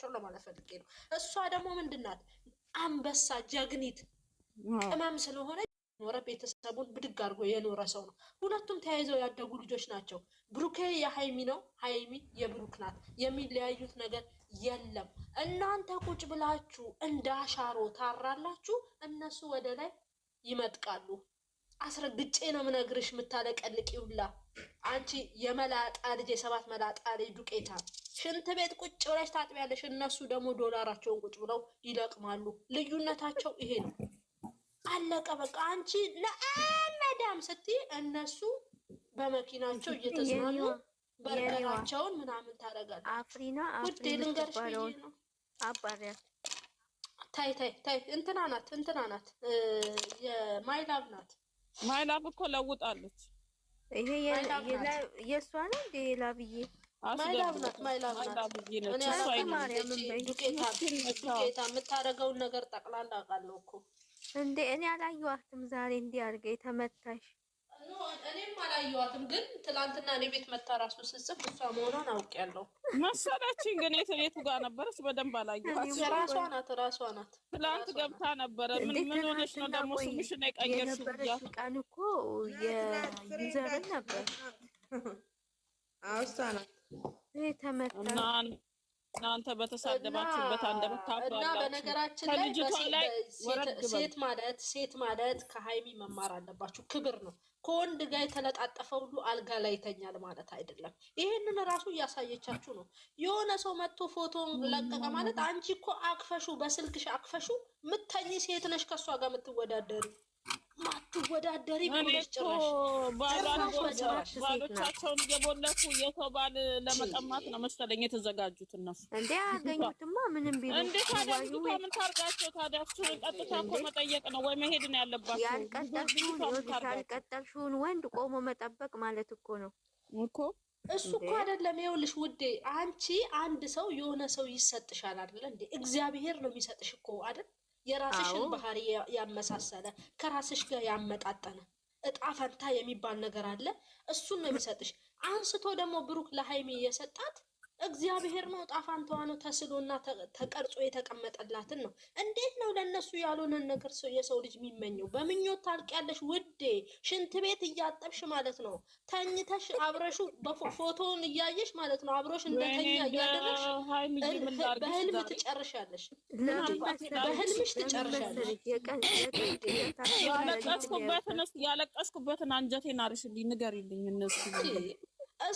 አለባቸው ለማለት ፈልጌ ነው። እሷ ደግሞ ምንድናት? አንበሳ ጀግኒት ቅመም ስለሆነ ኖረ ቤተሰቡን ብድግ አድርጎ የኖረ ሰው ነው። ሁለቱም ተያይዘው ያደጉ ልጆች ናቸው። ብሩኬ የሃይሚ ነው፣ ሃይሚ የብሩክ ናት። የሚለያዩት ነገር የለም። እናንተ ቁጭ ብላችሁ እንደ አሻሮ ታራላችሁ፣ እነሱ ወደ ላይ ይመጥቃሉ። አስረግጬ ነው ምነግርሽ። የምታለቀልቂውላ አንቺ የመላጣ ልጅ የሰባት መላጣ ልጅ ዱቄታ ሽንት ቤት ቁጭ ብለሽ ታጥቢያለሽ። እነሱ ደግሞ ዶላራቸውን ቁጭ ብለው ይለቅማሉ። ልዩነታቸው ይሄ ነው። አለቀ በቃ። አንቺ ለአመዳም ስትይ እነሱ በመኪናቸው እየተዝናኑ በርገራቸውን ምናምን ታደርጋለች። አፍሪና ውዴ ልንገርሽ ብዬ ነው። አባሪያ ታይ እንትና ናት የማይላብ ናት። ማይላብ እኮ ለውጣለች። ይሄ የእሷ ነው እንደ ላብዬ ማይላብ ናት። ዱቄታ የምታደርገውን ነገር ጠቅላላ አውቃለሁ እኮ እንዴ። እኔ አላየኋትም ዛሬ እንዲህ አድርጋ የተመታሽ። እኔም አላየኋትም፣ ግን ትላንትና እኔ ቤት መታ ራሱ ስጽፍ እሷ መሆኗን አውቄያለሁ መሰለችኝ። ግን የቱ ጋር ነበረች? በደንብ አላየኋትም። ራሷ ናት። ትላንት ገብታ ነበረ። ምን ሆነሽ ነው ደግሞ ስምሽን የቀየርሽው? ቀን እኮ የዩዘርን ነበር። እሷ ናት የተመታ እናንተ በተሳደባችሁበት አንደምታውቁ እና በነገራችን ላይ ሴት ማለት ከሃይሚ መማር አለባችሁ። ክብር ነው። ከወንድ ጋር የተለጣጠፈ ሁሉ አልጋ ላይ ይተኛል ማለት አይደለም። ይሄንን ራሱ እያሳየቻችሁ ነው። የሆነ ሰው መጥቶ ፎቶን ለቀቀ ማለት አንቺ እኮ አክፈሹ፣ በስልክሽ አክፈሹ ምተኝ ሴት ነሽ ከሷ ጋር የምትወዳደሪ ማትወዳደሪ ብለሽ ጭራሽ ባሎቻቸውን እየቦለኩ የሰው ባል ለመቀማት ነው መሰለኝ የተዘጋጁት እነሱ። እንዴ አገኙትማ ምንም ቢሉ እንዴ ታዲያ ምን ታርጋቸው? ታዲያችሁ ቀጥታ እኮ መጠየቅ ነው ወይ መሄድ ነው ያለባችሁ። ያልቀጠልሽውን ወንድ ቆሞ መጠበቅ ማለት እኮ ነው እኮ። እሱ እኮ አይደለም። ይኸውልሽ ውዴ፣ አንቺ አንድ ሰው የሆነ ሰው ይሰጥሻል አይደል እንዴ? እግዚአብሔር ነው የሚሰጥሽ እኮ አይደል? የራስሽን ባህሪ ያመሳሰለ ከራስሽ ጋር ያመጣጠነ እጣ ፈንታ የሚባል ነገር አለ። እሱን ነው የሚሰጥሽ። አንስቶ ደግሞ ብሩክ ለሃይሚ የሰጣት እግዚአብሔር ነው። እጣ ፈንታዋ ነው። ተስሎና ተቀርጾ የተቀመጠላትን ነው። እንዴት ነው ለነሱ ያልሆነን ነገር የሰው ልጅ የሚመኘው? በምኞት ታልቂያለሽ ውዴ። ሽንት ቤት እያጠብሽ ማለት ነው። ተኝተሽ አብረሹ በፎቶውን እያየሽ ማለት ነው። አብሮሽ እንደተኛ እያደረግሽ በህልም ትጨርሻለሽ። በህልምሽ ትጨርሻለሽ። ያለቀስኩበትን አንጀቴን አርሽልኝ፣ ንገሪልኝ እነሱ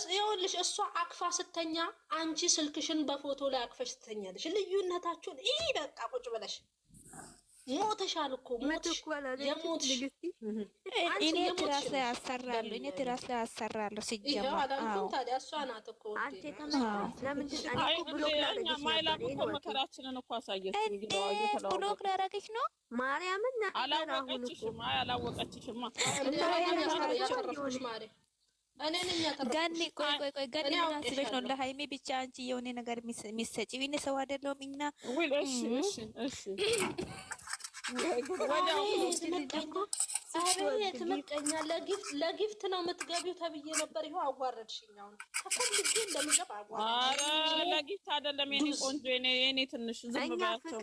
ይኸውልሽ እሷ አክፋ ስተኛ አንቺ ስልክሽን በፎቶ ላይ አክፈሽ ስተኛለሽ። ልዩነታችሁን በቃ ቁጭ ብለሽ ሞተሻል እኮ ሞትሽ። እኔ ትራስ ላይ አሰራለሁ። ሲጀመር ታዲያ እሷ ናት እኮ አንቺ ማይላብ እኮ መከራችንን እኮ አሳየች። ብሎክ ላደረገች ነው ማርያምን አላወቀችሽማ። ገኒ ቆይ ገኒ ምን አስበሽ ነው ለሃይሜ ብቻ አንቺ የሆነ ነገር የሚሰጪው? እኔ ሰው አይደለሁም እና አቤት ምቀኛ። ለጊፍት ነው የምትገቢው ተብዬ ነበር። ይኸው አዋረድሽኝ። አሁን ተፈልጌ እንደምገባ አዋረድሽ። ኧረ ለጊፍት አይደለም የኔ ቆንጆ፣ የኔ ትንሽ ዝም ብላችሁ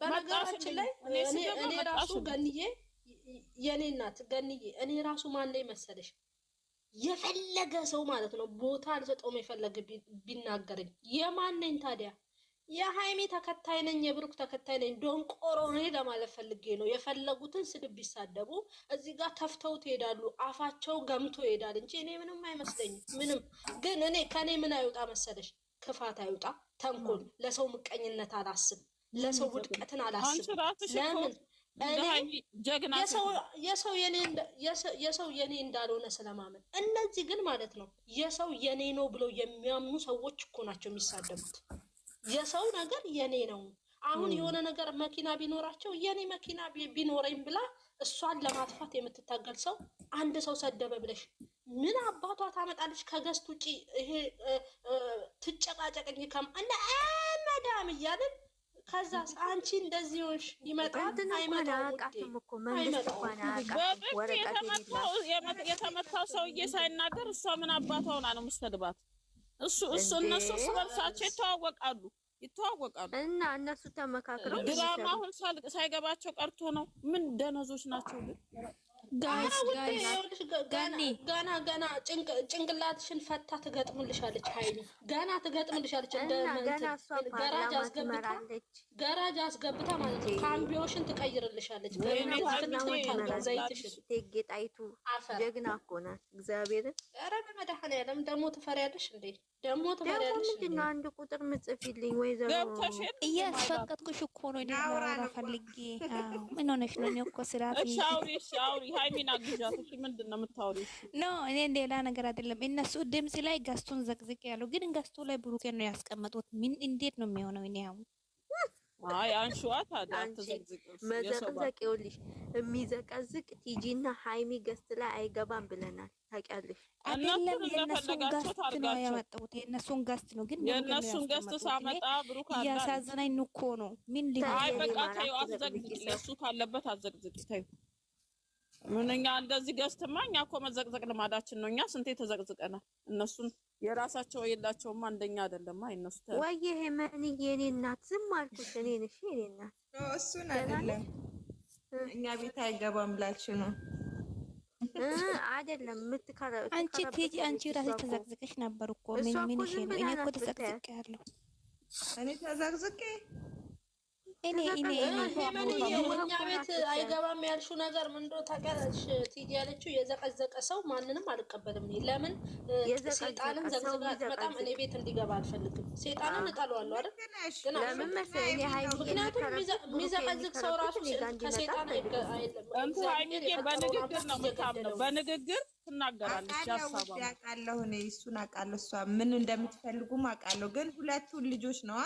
በነገራችን ላይ እኔ ራሱ ገንዬ የኔ እናት ገንዬ እኔ ራሱ ማን ላይ መሰለሽ የፈለገ ሰው ማለት ነው ቦታ አልሰጠውም። የፈለገ ቢናገረኝ የማን ነኝ ታዲያ? የሃይሚ ተከታይ ነኝ፣ የብሩክ ተከታይ ነኝ። ዶንቆሮ ነኝ ለማለት ፈልጌ ነው። የፈለጉትን ስድብ ቢሳደቡ እዚህ ጋር ተፍተው ትሄዳሉ። አፋቸው ገምቶ ይሄዳል እንጂ እኔ ምንም አይመስለኝም። ምንም ግን እኔ ከኔ ምን አይውጣ መሰለሽ? ክፋት አይውጣ፣ ተንኮል፣ ለሰው ምቀኝነት አላስብ፣ ለሰው ውድቀትን አላስብ። ለምን የሰው የኔ እንዳልሆነ ስለማመን። እነዚህ ግን ማለት ነው የሰው የኔ ነው ብለው የሚያምኑ ሰዎች እኮ ናቸው የሚሳደቡት። የሰው ነገር የኔ ነው። አሁን የሆነ ነገር መኪና ቢኖራቸው የኔ መኪና ቢኖረኝ ብላ እሷን ለማጥፋት የምትታገል ሰው አንድ ሰው ሰደበ ብለሽ ምን አባቷ ታመጣለች? ከገስት ውጪ ይሄ ትጨቃጨቅኝ እና መዳም እያለን ከዛ አንቺ እንደዚህ ሆንሽ ይመጣል አይመጣም እኮ መንግስት የተመታው ሰውዬ ሳይናገር እሷ ምን አባቷ ሆና ነው የምትሰድባት? እነሱ በርሳቸው ይተዋወቃሉ እና እነሱ ተመካክረው ድራማ አሁን ሳይገባቸው ቀርቶ ነው። ምን ደነዞች ናቸው ግን ጋይስ ገና ጭንቅላትሽን ፈታ ትገጥምልሻለች። ሀይሚ ገና ትገጥምልሻለች። ገራጅ አስገብታ ማለት ነው። ካምቢዮሽን ትቀይርልሻለች። ዘይትሽን ጌጣይቱ ጀግና እኮ ናት። እግዚአብሔርን ኧረ በመድኃኒዓለም ደግሞ ትፈሪያለሽ እንዴ? ደግሞ ትፈሪያለሽ እንዴ? አንድ ቁጥር ምጽፊልኝ ወይዘሮ እያስፈቀድኩሽ እኮ ነው። ዲናራ ፈልጌ ምን ሆነሽ ነው? እኔ እኮ ስራ አውሪ ሃይሚና ግዛት እሺ፣ ምንድነው የምታወሪው? ኖ እኔ ሌላ ነገር አይደለም። እነሱ ድምጽ ላይ ጋስቱን ዘቅዝቅ ያለው ግን ጋስቱ ላይ ብሩኬን ነው ያስቀመጡት። ምን እንዴት ነው የሚሆነው? እኔ አሁን አይ አንሹዋ ታዲያ አትዘቅዝቅ። መዘቅዘቅ ይኸውልሽ፣ የሚዘቀዝቅ ቲጂና ሃይሚ ገስት ላይ አይገባም ብለናል። ታውቂያለሽ። አይደለም የእነሱን ጋስት ነው ያመጣሁት። የእነሱን ጋስት ነው ግን የእነሱን ጋስት ሳመጣ ብሩክ አላ ያሳዝናኝ እኮ ነው። ምን አይ በቃ ታዩ አትዘቅዝቅ። እሱ ካለበት አትዘቅዝቅ። ታዩ ምንኛ እንደዚህ ገስትማ እኛ እኮ መዘቅዘቅ ልማዳችን ነው። እኛ ስንቴ ተዘቅዝቀናል። እነሱን የራሳቸው የላቸውም። አንደኛ አይደለማ እነሱ ወይ ይሄ ማን የኔ እናት ዝም አልኩሽ። እኔ ነሽ የኔ እናት እሱን አይደለም እኛ ቤት አይገባም ብላችሁ ነው አይደለም የምትከራ አንቺ ቲጂ አንቺ ራስሽ ተዘቅዝቀሽ ነበር እኮ ምን ይሄ ነው? እኔ እኮ ተዘቅዝቄያለሁ። እኔ ተዘቅዝቄ እኔ እኛ ቤት አይገባም ያልሽው ነገር ምን እንደው ታውቂያለሽ? ቲጂ ያለችው የዘቀዘቀ ሰው ማንንም አልቀበልም። ለምን ሴጣንን ዘቅዝቃ በጣም እኔ ቤት እንዲገባ አልፈልግም። ሴጣንን እጠለዋለሁ አይደል? ግን ለምን መሰለኝ ሃይሚ ምክንያቱም የሚዘቀዝቅ ሰው ራሱ ከሴጣን አይደለም። ሃይሚ በንግግር ነው የምታምነው። በንግግር ትናገራለች። ያሳባው ያውቃለሁ። እኔ እሱን አውቃለሁ። እሷ ምን እንደምትፈልጉም አውቃለሁ። ግን ሁለቱን ልጆች ነው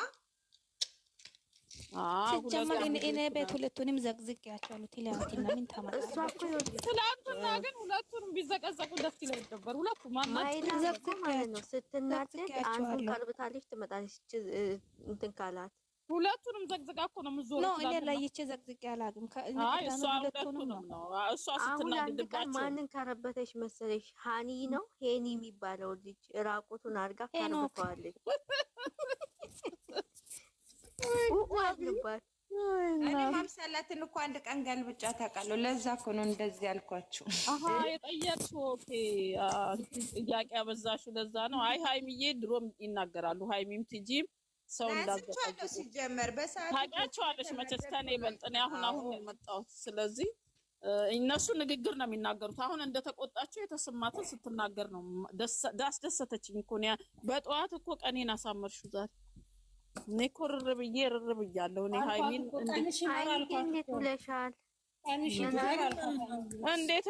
ሲጀመር እኔ ቤት ሁለቱንም ዘቅዝቄያቸዋለሁ። ትላንትና ምን ታመጣለች? ትላንትና ግን ሁለቱንም ቢዘቀዘቁ ደስ ይለኝ ነበር። ሁለቱም ማለት ነው። ስትናደድ አንዱን ቀልብታለች ትመጣለች። እንትን ካላት ሁለቱንም ዘቅዝቃ እኮ ነው የምትዞረው። ነው እኔ ለይቼ ዘቅዝቄ አላውቅም። አይ እሷ ሁለቱንም ነው እሷ ስትናደድባቸው ማንን ካረበተች መሰለሽ? ሃኒ ነው ሄኒ የሚባለው ልጅ ራቁቱን አድርጋ ካረበተዋለች። እኔ ማምሰላትን እኮ አንድ ቀን ገልብጫ ታውቃለሁ። ለዛ እኮ ነው እንደዚህ ያልኳችሁ። የጠየቅሽው ኦኬ ጥያቄ አበዛሽው። ለዛ ነው። አይ ሃይሚዬ ድሮም ይናገራሉ። ሃይሚም ቲጂም ሰው እንዳዘጋጁ ሲጀመር በሰዓት ታውቂያቸዋለሽ መቼስ ከኔ ይበልጥ። እኔ አሁን የመጣሁት ስለዚህ እነሱ ንግግር ነው የሚናገሩት። አሁን እንደተቆጣቸው የተሰማትን ስትናገር ነው ዳስደሰተችኝ እኮ ነው። በጠዋት እኮ ቀኔን አሳመርሽው ዛሬ። እኔ እኮ ርር ብያለሁ። እኔ ሃይሚን እንዴት ብለሻል?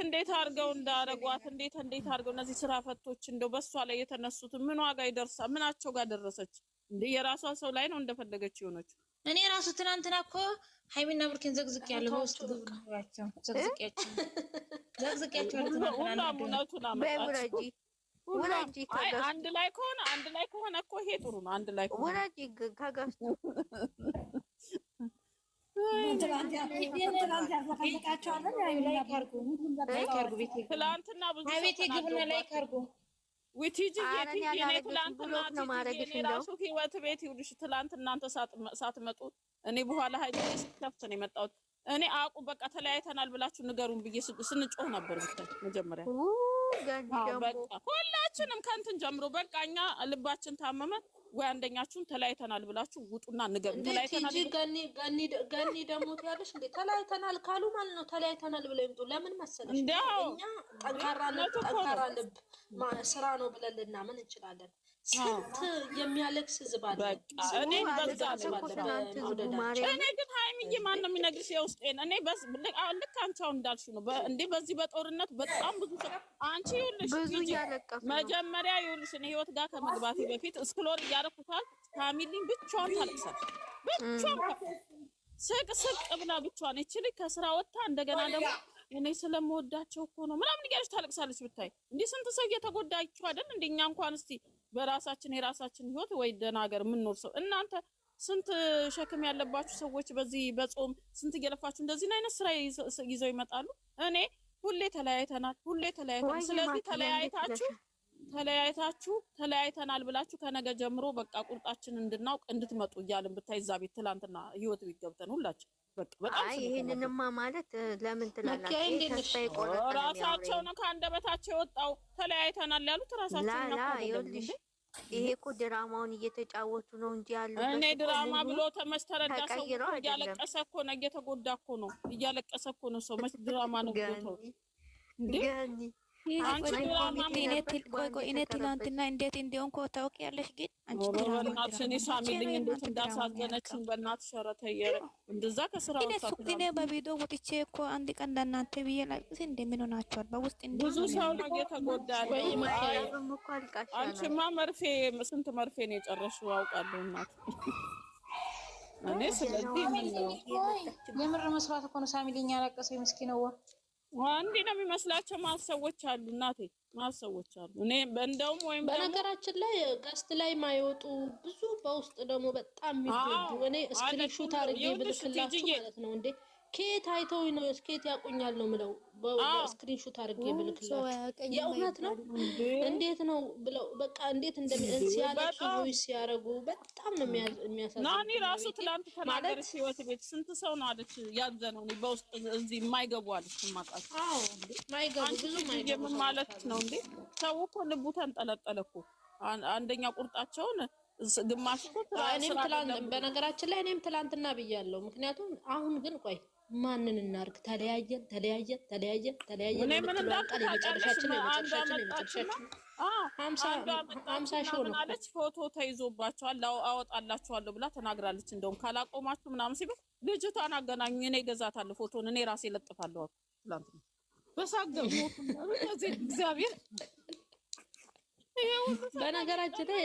እንዴት አድርገው እንዳረጓት እንዴት አድርገው እነዚህ ስራ ፈቶች እንደው በሷ ላይ የተነሱት ምን ዋጋ ይደርሳል? ምናቸው ጋር ደረሰች እንዴ? የራሷ ሰው ላይ ነው እንደፈለገች የሆነችው። እኔ ራሱ ትናንትና እኮ ሃይሚና ብሩኬን ዘቅዝቄያለሁ። በውስጥ ግብራቸው ዘቅዝቄያቸው እውነቱን አመጣች። አንድ ላይ ከሆነ እኮ ይሄ ጥሩ ነው። አንድ ላይ ከሆነ ወራጅ ከጋስቱ ትላንትና ብዙ ቤቴ ግብና ላይ ካርጎ ዊቲጂ ትላንትና ራሱ ህይወት ቤት ይውልሽ። ትላንት እናንተ ሳትመጡ እኔ በኋላ ሀይል ከፍት ነው የመጣሁት። እኔ አቁ በቃ ተለያይተናል ብላችሁ ንገሩን ብዬ ስንጮህ ነበር። መጀመሪያ በቃ ሁላችንም ከእንትን ጀምሮ በቃ እኛ ልባችን ታመመ ወይ አንደኛችሁን ተለያይተናል ብላችሁ ውጡና ንገሩ። ተለያይተናል ገኒ ደግሞ ትያለሽ እንዴ? ተለያይተናል ካሉ ማለት ነው ተለያይተናል ብለው ይምጡ። ለምን መሰለሽ? እኛ ጠንካራ ልብ ስራ ነው ብለን ልናምን እንችላለን። ስንት የሚያለቅስ ህዝብ አለ። እኔ ግን ሃይሚዬ ማን ነው የሚነግርሽ የውስጤን? እኔ ልክ አንቺ አሁን እንዳልሽው ነው እንዴ። በዚህ በጦርነት በጣም ብዙ አንቺ ይኸውልሽ መጀመሪያ ይኸውልሽ እኔ ህይወት ጋር ከመግባቴ በፊት እስክሎር እያደረኩታል። ፋሚሊን ብቻዋን ታለቅሳለች። ብቻዋን ስቅ ብላ ብቻዋን ይችል ከስራ ወጥታ እንደገና ደግሞ እኔ ስለምወዳቸው እኮ ነው ምናምን እያለች ታለቅሳለች። ብታይ እንዲህ ስንት ሰው እየተጎዳችሁ አይደል? እንደኛ እንኳን እስቲ በራሳችን የራሳችን ህይወት ወይ ደህና ሀገር የምንኖር ሰው እናንተ ስንት ሸክም ያለባችሁ ሰዎች በዚህ በጾም ስንት እየለፋችሁ እንደዚህ አይነት ስራ ይዘው ይመጣሉ። እኔ ሁሌ ተለያይተናል። ስለዚህ ተለያይታችሁ ተለያይታችሁ ተለያይተናል ብላችሁ ከነገ ጀምሮ በቃ ቁርጣችን እንድናውቅ እንድትመጡ እያልን ብታይ እዛ ቤት ትላንትና ህይወት ቤት ገብተን ሁላችን በቃ በጣም ይሄንንማ ማለት ለምን ትላላችሁ? ተስፋ ይቆረጣል። ራሳቸው ነው ከአንደበታቸው የወጣው ተለያይተናል ያሉት ራሳቸው ነው። ይኸውልሽ ይሄ እኮ ድራማውን እየተጫወቱ ነው እንጂ ያሉት እኔ ድራማ ብሎ ተመስተረዳ ሰው እያለቀሰ እኮ ነው፣ እየተጎዳ እኮ ነው፣ እያለቀሰ እኮ ነው ሰው። መች ድራማ ነው ብሎ እንዴ? እኔ ትናንትና እንዴት እንደሆንኩ ታውቂያለሽ? ግን አንቺ በእናትሽ እኔ ሳሚልኝ እንዴት እንዳሳዘነችኝ በእናትሽ ኧረ ተይ። እንደዛ ከስራ እኔ በቪዲዮ ወጥቼ እኮ አንድ ቀን ለእናንተ ብዬ ላልቅስ እንደምን ሆናችኋል? በውስጥ ብዙ ሰው ነው እየተጎዳ ያለው። አንቺማ መርፌ ስንት መርፌ ነው የጨረሽው አውቃለሁ እናት። እኔ ስለዚህ የምር መስራት እኮ ነው ሳሚልኝ ያለቀሰው ምስኪነዋ። እንዴ ነው የሚመስላቸው ማሰዎች አሉ እናቴ፣ ማሰዎች አሉ። እኔ እንደውም ወይም በነገራችን ላይ ገስት ላይ ማይወጡ ብዙ በውስጥ ደግሞ በጣም የሚጎዱ እኔ ስክሪንሾት አድርጌ ብልክላችሁ ማለት ነው እንዴ ከየት አይተው ነው እስከየት ያቆኛል ነው ምለው በስክሪንሾት አድርጌ ብልክላችሁ የእውነት ነው እንዴት ነው ብለው በቃ እንዴት ሲያለቅሱ ቮይስ ሲያረጉ በጣም ነው የሚያሳዝነው። ናኒ ራሱ ትላንት ተናገረች ህይወት ቤት ስንት ሰው ነው አለች ያዘነው ነው በውስጥ እዚህ የማይገቡ አለች ማጣት። አዎ የማይገቡ ብዙ የማይገቡ ማለት ነው እንዴ ሰው እኮ ልቡ ተንጠለጠለ እኮ አንደኛ ቁርጣቸውን ግማሽ እኮ እኔም ትላንት በነገራችን ላይ እኔም ትላንትና ብያለሁ። ምክንያቱም አሁን ግን ቆይ ማንን እናርግ? ተለያየን እኔ ምን እንዳልኩ የመጨረሻችን 50 ሺህ ነው አለች። ፎቶ ተይዞባቸዋል አወጣላችኋለሁ ብላ ተናግራለች። እንደውም ካላቆማችሁ ምናምን ሲል ልጅቷን አገናኙ እኔ እገዛታለሁ ፎቶን እኔ ራሴ ለጥፋለሁ ትላንት ነው በሳገሙ እግዚአብሔር በነገራችን ላይ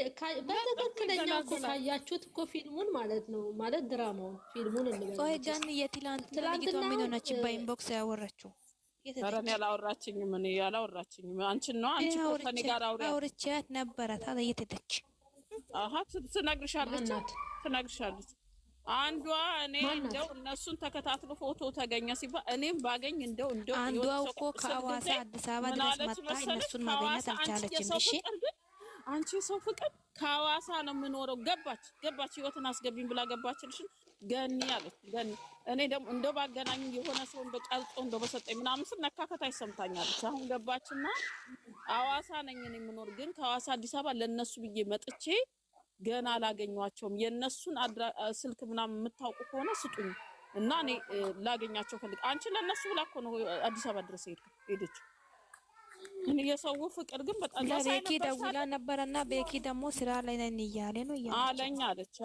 በትክክለኛ እኮ ካያችሁት እኮ ፊልሙን ማለት ነው ማለት ድራማውን ፊልሙን እንበል ወይ ጋን የትላንትና ምን ሆነች? በኢንቦክስ ያወራችው እኔ አላወራችኝም። እኔ ያላወራችኝም አንቺን ነው። አንቺ እኮ ከእኔ ጋር አውርቻት ነበረ። ታዲያ የት ሄደች? አሃ ትነግርሻለች። አንዷ እኔ እንደው እነሱን ተከታትሎ ፎቶ ተገኘ ሲባል እኔም ባገኝ እንደው አንዷ እኮ ከአዋሳ አዲስ አበባ ድረስ መጣ እነሱን ማግኘት አልቻለችም። እሺ አንቺ ሰው ፍቅር ከአዋሳ ነው የምኖረው ገባች ህይወትን አስገቢኝ ብላ ገባችልሽ ገኒ አለች። ገኒ እኔ ደግሞ እንደው ባገናኝ የሆነ ሰው እንደው ቀልጦ እንደው በሰጠኝ ምናምን ስነካከታ ይሰምታኛለች። አሁን ገባችና አዋሳ ነኝ እኔ የምኖር ግን ከአዋሳ አዲስ አበባ ለነሱ ብዬ መጥቼ ገና አላገኟቸውም። የነሱን ስልክ ምናምን የምታውቁ ከሆነ ስጡኝ እና እኔ ላገኛቸው ፈልግ። አንቺ ለነሱ ብላ እኮ ነው አዲስ አበባ ድረስ ሄደች። እኔ የሰው ፍቅር ግን በጣም ለቤኪ ደውላ ነበረና ቤኪ ደግሞ ስራ ላይ ነን እያለ ነው አለኝ አለች።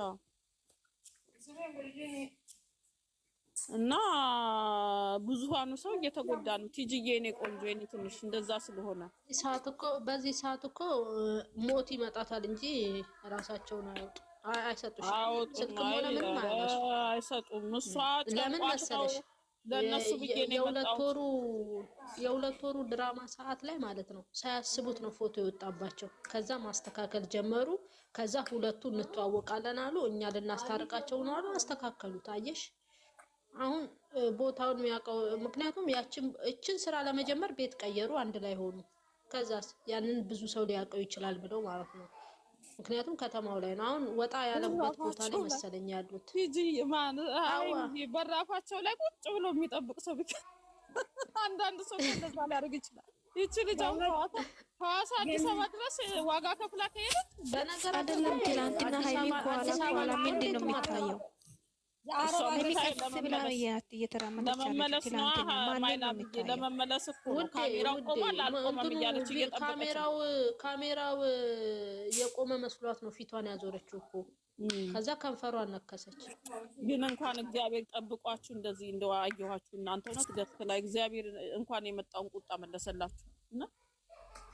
እና ብዙሃኑ ሰው እየተጎዳ ነው። ቲጂዬ እኔ ቆንጆ እኔ ትንሽ እንደዛ ስለሆነ በዚህ ሰዓት እኮ ሞት ይመጣታል እንጂ ራሳቸውን አይሰጡም። እሷ ለምን መሰለሽ ለነሱ ብዬ ነው የሁለት ወሩ ድራማ ሰዓት ላይ ማለት ነው ሳያስቡት ነው ፎቶ የወጣባቸው። ከዛ ማስተካከል ጀመሩ። ከዛ ሁለቱ እንተዋወቃለን አሉ። እኛ ልናስታርቃቸው ነው አሉ። አስተካከሉት። አየሽ አሁን ቦታውን የሚያውቀው ምክንያቱም እችን ስራ ለመጀመር ቤት ቀየሩ፣ አንድ ላይ ሆኑ። ከዛስ ያንን ብዙ ሰው ሊያውቀው ይችላል ብለው ማለት ነው። ምክንያቱም ከተማው ላይ ነው። አሁን ወጣ ያለበት ቦታ ላይ መሰለኝ ያሉት። በራፋቸው ላይ ቁጭ ብሎ የሚጠብቅ ሰው ብቻ አንዳንድ ሰው እንደዛ ሊያደርግ ይችላል። ይቺ ልጅ ሐዋሳ አዲስ አበባ ድረስ ዋጋ ከፍላ ከሄደች በነገር አይደለም። ትናንትና ሃይሚ ኳላ ምንድን ነው የሚታየው? ለመመለስ እኮ ካሜራው ቆሟል አልቆመም እያለች እየጠበቀች ካሜራው የቆመ መስሏት ነው ፊቷን ያዞረችው እኮ። ከዛ ከንፈሯን ነከሰች። ግን እንኳን እግዚአብሔር ጠብቋችሁ እንደዚህ እንደው አየኋችሁ እናንተ ነው ትገት ላይ እግዚአብሔር እንኳን የመጣውን ቁጣ መለሰላችሁ እና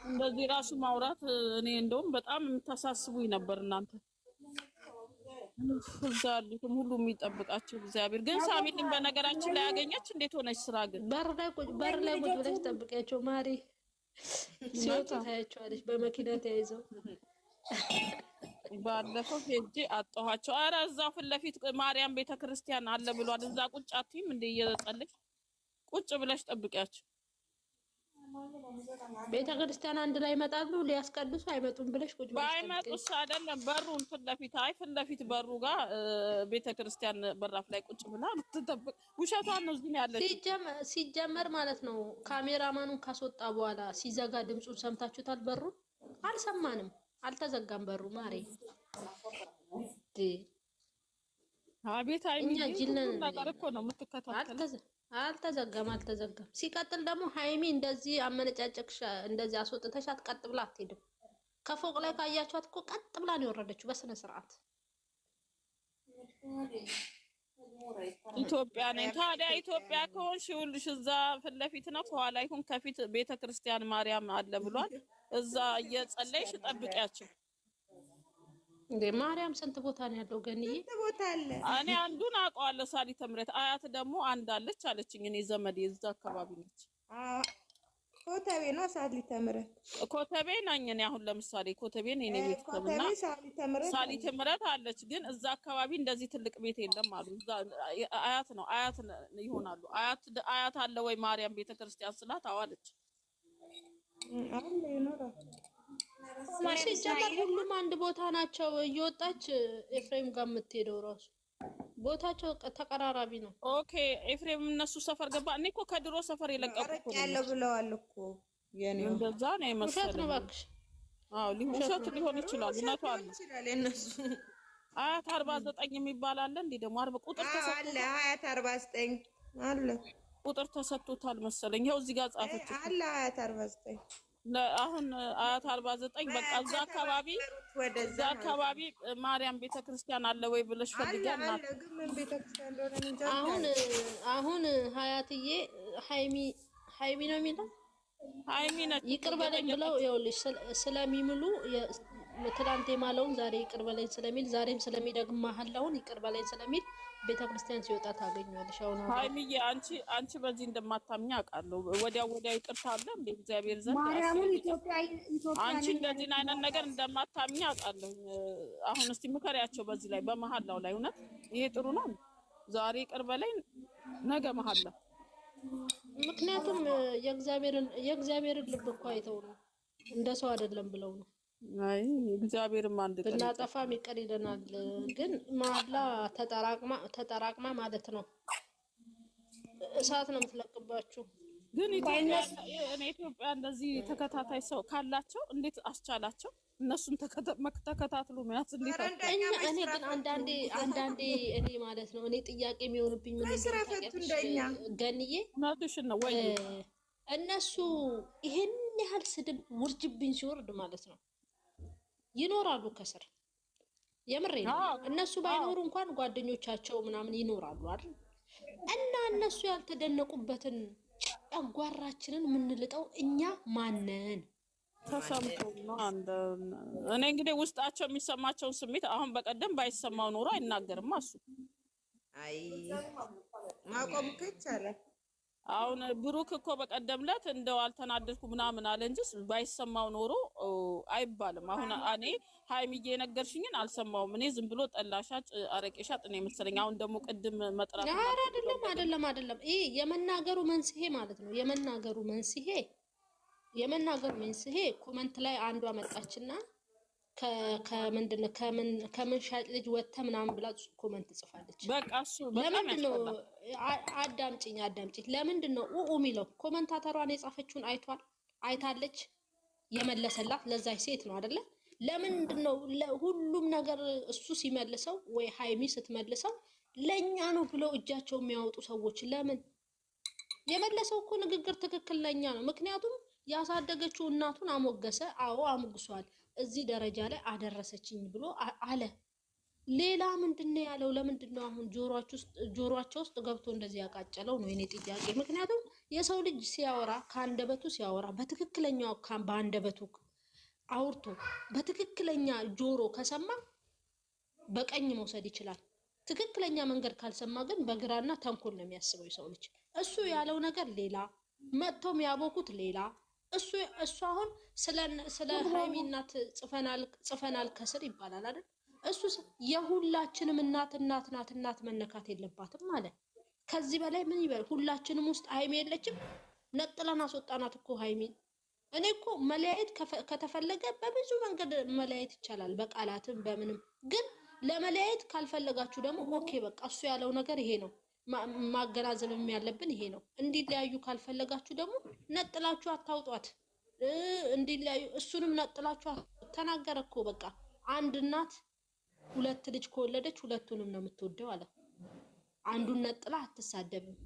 እንደዚህ ራሱ ማውራት እኔ እንደውም በጣም የምታሳስቡኝ ነበር እናንተ ሁሉም ሁሉ የሚጠብቃቸው እግዚአብሔር። ግን ሳሚልን በነገራችን ላይ ያገኘች እንዴት ሆነች? ስራ ግን በር ላይ ቁጭ ብለሽ ጠብቂያቸው ማሪ ሲወጡ ታያቸዋለች በመኪና ተያይዘው። ባለፈው ሄጄ አጣኋቸው። ኧረ እዛው ፊት ለፊት ማርያም ቤተክርስቲያን አለ ብሏል። እዛ ቁጭ አትይም እንደ እየጸለይሽ ቁጭ ብለሽ ጠብቂያቸው። ቤተ ክርስቲያን አንድ ላይ ይመጣሉ ሊያስቀድሱ አይመጡም ብለሽ ቁጭ ብለሽ ባይመጡስ አይደለም በሩን ፊት ለፊት ፊት ለፊት በሩ ጋር ቤተ ክርስቲያን በራፍ ላይ ቁጭ ብላ ልትጠብቅ ውሸቷን ነው እዚህ ያለች ሲጀመር ማለት ነው። ካሜራማኑን ካስወጣ በኋላ ሲዘጋ ድምፁን ሰምታችሁታል? በሩን አልሰማንም፣ አልተዘጋም በሩ ማሬ አቤት እኛ ጅለን ነገር እኮ ነው የምትከታተለው። አልተዘጋም። ሲቀጥል ደግሞ ሃይሚ እንደዚህ አመነጫጨቅሽ እንደዚህ አስወጥተሻት ቀጥ ብላ አትሄድም። ከፎቅ ላይ ካያችኋት እኮ ቀጥ ብላ ነው የወረደችው በስነ ስርዓት። ኢትዮጵያ ነኝ። ታዲያ ኢትዮጵያ ከሆንሽ ይኸውልሽ እዛ ፊት ለፊት ነው ከኋላ ይሁን ከፊት ቤተ ክርስቲያን ማርያም አለ ብሏል። እዛ እየጸለይሽ ጠብቂያቸው። እንዴ ማርያም ስንት ቦታ ነው ያለው? ገንዬ ስንት ቦታ አለ? እኔ አንዱን አውቀዋለሁ። ሳሊተ ምሕረት አያት ደግሞ አንድ አለች አለችኝ። እኔ ዘመዴ እዛ አካባቢ ነች። ኮተቤ ነው ሳሊተ ምሕረት። ኮተቤ ነኝ እኔ አሁን ለምሳሌ ኮተቤ ነኝ እኔ ቤት ከምና ሳሊተ ምሕረት አለች። ግን እዛ አካባቢ እንደዚህ ትልቅ ቤት የለም አሉ። እዛ አያት ነው አያት ይሆናሉ። አያት አለ ወይ ማርያም ቤተክርስቲያን ስላት አዋለች አለ ይኖራል። ሲጀመር ሁሉም አንድ ቦታ ናቸው። እየወጣች ኤፍሬም ጋር የምትሄደው ራሱ ቦታቸው ተቀራራቢ ነው። ኦኬ ኤፍሬም እነሱ ሰፈር ገባ። እኔ እኮ ከድሮ ሰፈር የለቀቁት ነው ያለው ብለዋል እኮ የኔ እንደዛ ነው የመሰለኝ። ውሸት ነው እባክሽ። አዎ ውሸት ሊሆን ይችላል። እውነቱ አለ እነሱ አያት 49 የሚባል አለ እንዴ? ደግሞ 40 ቁጥር ተሰጥቷል። አለ አያት 49 አለ ቁጥር ተሰጥቷል መሰለኝ። ይኸው እዚህ ጋር ጻፈች አለ አያት 49 አሁን አያት 49 በቃ እዛ አካባቢ ማርያም ቤተክርስቲያን አለ ወይ ብለሽ ፈልጊያና አሁን ሀያትዬ ሃይሚ ነው የሚለው ሃይሚ ነች። ይቅር በለኝ ብለው ይኸውልሽ ስለሚምሉ ትናንት የማለውን ዛሬ ይቅር በለኝ ስለሚል ዛሬም ስለሚደግም መሀላውን ይቅር በለኝ ስለሚል ቤተክርስቲያን ሲወጣ ታገኛለሽ። አሁን ሃይሚዬ አንቺ በዚህ እንደማታምኝ አውቃለሁ። ወዲያው ይቅርታ አለ እንደ እግዚአብሔር ዘንድ ማርያምን ኢትዮጵያ አንቺ እንደዚህ አይነት ነገር እንደማታምኝ አውቃለሁ። አሁን እስቲ ምከሪያቸው በዚህ ላይ በመሀላው ላይ እውነት ይሄ ጥሩ ነው። ዛሬ ይቅር በለኝ ነገ መሀላ ምክንያቱም የእግዚአብሔርን ልብ እኮ አይተው ነው እንደ ሰው አይደለም ብለው ነው። አይ እግዚአብሔርም አንድ ቀን ብናጠፋም ይቅር ይለናል። ግን መሀላ ተጠራቅማ ማለት ነው እሳት ነው የምትለቅባችሁ። ግን ኢትዮጵያ እንደዚህ ተከታታይ ሰው ካላቸው እንዴት አስቻላቸው? እነሱም ተከታትሎ መያዝ እንዴት እኔ ግን አንዳንዴ እኔ ማለት ነው እኔ ጥያቄ የሚሆንብኝ ምን ገንዬ ማለትሽን ነው ወይ እነሱ ይሄን ያህል ስድብ ውርጅብኝ ሲወርድ ማለት ነው ይኖራሉ ከስር። የምሬ ነው። እነሱ ባይኖሩ እንኳን ጓደኞቻቸው ምናምን ይኖራሉ አይደል? እና እነሱ ያልተደነቁበትን ጨጓራችንን የምንልጠው እኛ ማነን? ተሰምቶ እኔ እንግዲህ ውስጣቸው የሚሰማቸውን ስሜት አሁን በቀደም ባይሰማው ኖሮ አይናገርም። እሱ አይ ማቆም ይቻላል። አሁን ብሩክ እኮ በቀደምለት እንደው አልተናደድኩ ምናምን አለ እንጂ ባይሰማው ኖሮ አይባልም። አሁን እኔ ሃይሚዬ የነገርሽኝን አልሰማውም። እኔ ዝም ብሎ ጠላሻጭ አረቄሻጥ ነው የመሰለኝ። አሁን ደግሞ ቅድም መጥራት አይደለም ይሄ የመናገሩ መንስኤ ማለት ነው። የመናገሩ መንስኤ ኮመንት ላይ አንዷ መጣችና ከምን ሻጭ ልጅ ወጥተ ምናምን ብላ ኮመንት ጽፋለች። በቃ እሱ በጣም ያስፈላል። አዳምጪኝ ለምንድን ነው የሚለው? ኮመንታተሯን የጻፈችውን አይታለች። የመለሰላት ለዛች ሴት ነው አይደለ? ለምንድን ነው ሁሉም ነገር እሱ ሲመልሰው ወይ ሃይሚ ስትመልሰው ለኛ ነው ብለው እጃቸው የሚያወጡ ሰዎች ለምን? የመለሰው እኮ ንግግር ትክክል ለኛ ነው። ምክንያቱም ያሳደገችው እናቱን አሞገሰ። አዎ አሞግሷል። እዚህ ደረጃ ላይ አደረሰችኝ ብሎ አለ። ሌላ ምንድነው ያለው? ለምንድነው አሁን ጆሮአቸው ውስጥ ገብቶ እንደዚህ ያቃጨለው ነው የኔ ጥያቄ። ምክንያቱም የሰው ልጅ ሲያወራ ከአንደበቱ ሲያወራ በትክክለኛው በአንደበቱ አውርቶ በትክክለኛ ጆሮ ከሰማ በቀኝ መውሰድ ይችላል። ትክክለኛ መንገድ ካልሰማ ግን በግራና ተንኮል ነው የሚያስበው የሰው ልጅ። እሱ ያለው ነገር ሌላ፣ መጥቶም ያቦኩት ሌላ። እሱ አሁን ስለ ሃይሚ እናት ጽፈናል ከስር ይባላል አይደል? እሱ የሁላችንም እናት ናት፣ እናት መነካት የለባትም ማለት። ከዚህ በላይ ምን ይበል? ሁላችንም ውስጥ ሃይሚ የለችም። ነጥለን አስወጣናት እኮ ሃይሚን። እኔ እኮ መለያየት ከተፈለገ በብዙ መንገድ መለያየት ይቻላል፣ በቃላትም በምንም። ግን ለመለያየት ካልፈለጋችሁ ደግሞ ኦኬ በቃ እሱ ያለው ነገር ይሄ ነው፣ ማገናዘብም ያለብን ይሄ ነው። እንዲለያዩ ካልፈለጋችሁ ደግሞ ነጥላችሁ አታውጧት። እንዲለያዩ እሱንም ነጥላችሁ ተናገረ እኮ በቃ አንድ እናት ሁለት ልጅ ከወለደች ሁለቱንም ነው የምትወደው አለ። አንዱን ነጥላ አትሳደብም።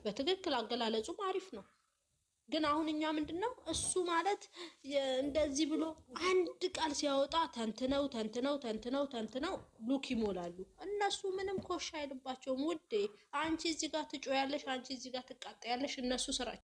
በትክክል አገላለጹም አሪፍ ነው። ግን አሁን እኛ ምንድነው እሱ ማለት እንደዚህ ብሎ አንድ ቃል ሲያወጣ ተንትነው ሉክ ይሞላሉ። እነሱ ምንም ኮሽ አይልባቸውም። ውዴ አንቺ እዚህ ጋር ትጮያለሽ፣ አንቺ እዚህ ጋር ትቃጠያለሽ። እነሱ ስራቸው